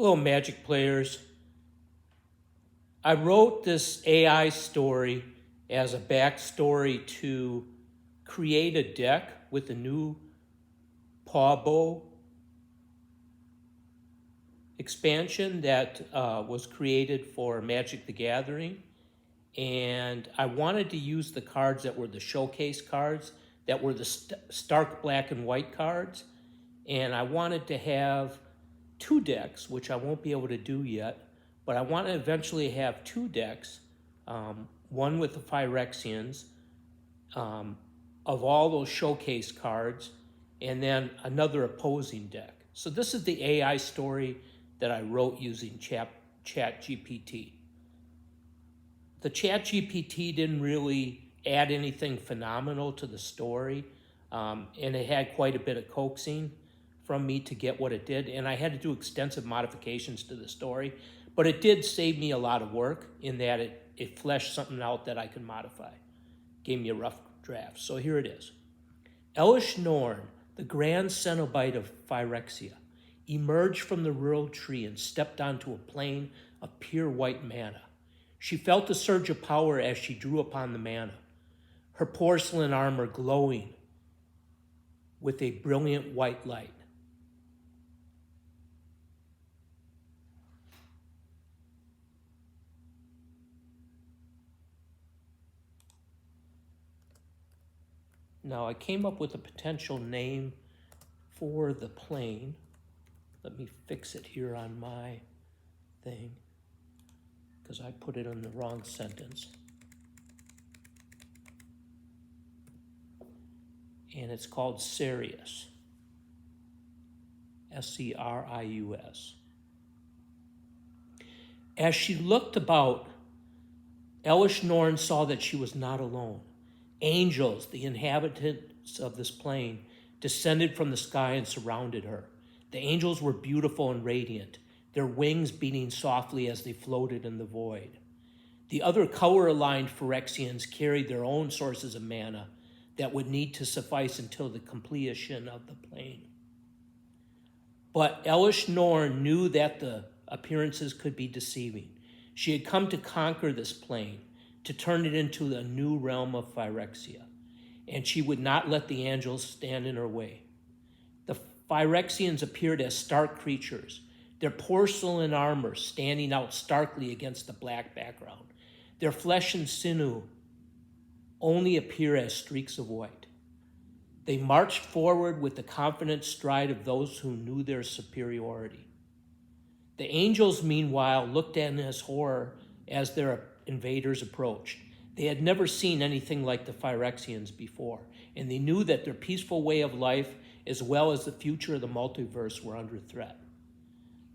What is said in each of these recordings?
Hello, Magic players. I wrote this AI story as a backstory to create a deck with a new Pawbo expansion that was created for Magic the Gathering. And I wanted to use the cards that were the showcase cards, that were the stark black and white cards. And I wanted to have two decks, which I won't be able to do yet, but I want to eventually have two decks, one with the Phyrexians, of all those showcase cards, and then another opposing deck. So this is the AI story that I wrote using ChatGPT. The ChatGPT didn't really add anything phenomenal to the story, and it had quite a bit of coaxing from me to get what it did, and I had to do extensive modifications to the story, but it did save me a lot of work in that it fleshed something out that I could modify. Gave me a rough draft. So here it is. Elish Norn, the grand Cenobite of Phyrexia, emerged from the rural tree and stepped onto a plane of pure white mana. She felt a surge of power as she drew upon the mana, her porcelain armor glowing with a brilliant white light. Now I came up with a potential name for the plane. Let me fix it here on my thing, because I put it in the wrong sentence. And it's called Sirius. S-C-R-I-U-S. As she looked about, Elish Norn saw that she was not alone. Angels, the inhabitants of this plane, descended from the sky and surrounded her. The angels were beautiful and radiant, their wings beating softly as they floated in the void. The other color-aligned Phyrexians carried their own sources of mana that would need to suffice until the completion of the plane. But Elish Norn knew that the appearances could be deceiving. She had come to conquer this plane, to turn it into a new realm of Phyrexia, and she would not let the angels stand in her way. The Phyrexians appeared as stark creatures, their porcelain armor standing out starkly against the black background. Their flesh and sinew only appear as streaks of white. They marched forward with the confident stride of those who knew their superiority. The angels, meanwhile, looked in as horror as their invaders approached. They had never seen anything like the Phyrexians before, and they knew that their peaceful way of life, as well as the future of the multiverse, were under threat.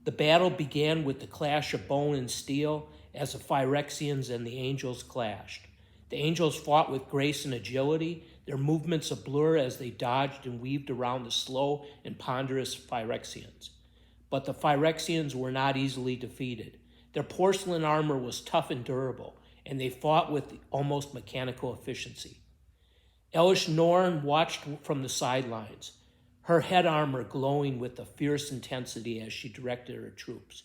The battle began with the clash of bone and steel as the Phyrexians and the angels clashed. The angels fought with grace and agility, their movements a blur as they dodged and weaved around the slow and ponderous Phyrexians. But the Phyrexians were not easily defeated. Their porcelain armor was tough and durable, and they fought with almost mechanical efficiency. Elish Norn watched from the sidelines, her head armor glowing with a fierce intensity as she directed her troops.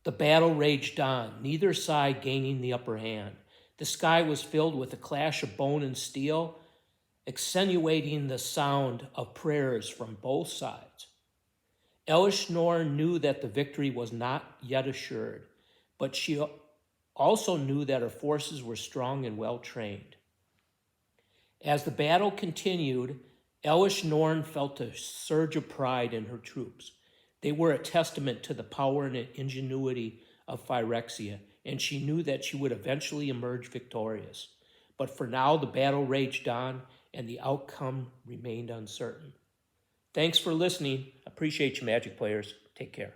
The battle raged on, neither side gaining the upper hand. The sky was filled with a clash of bone and steel, accentuating the sound of prayers from both sides. Elish Norn knew that the victory was not yet assured, but she also knew that her forces were strong and well-trained. As the battle continued, Elish Norn felt a surge of pride in her troops. They were a testament to the power and ingenuity of Phyrexia, and she knew that she would eventually emerge victorious. But for now, the battle raged on, and the outcome remained uncertain. Thanks for listening. Appreciate you, Magic players. Take care.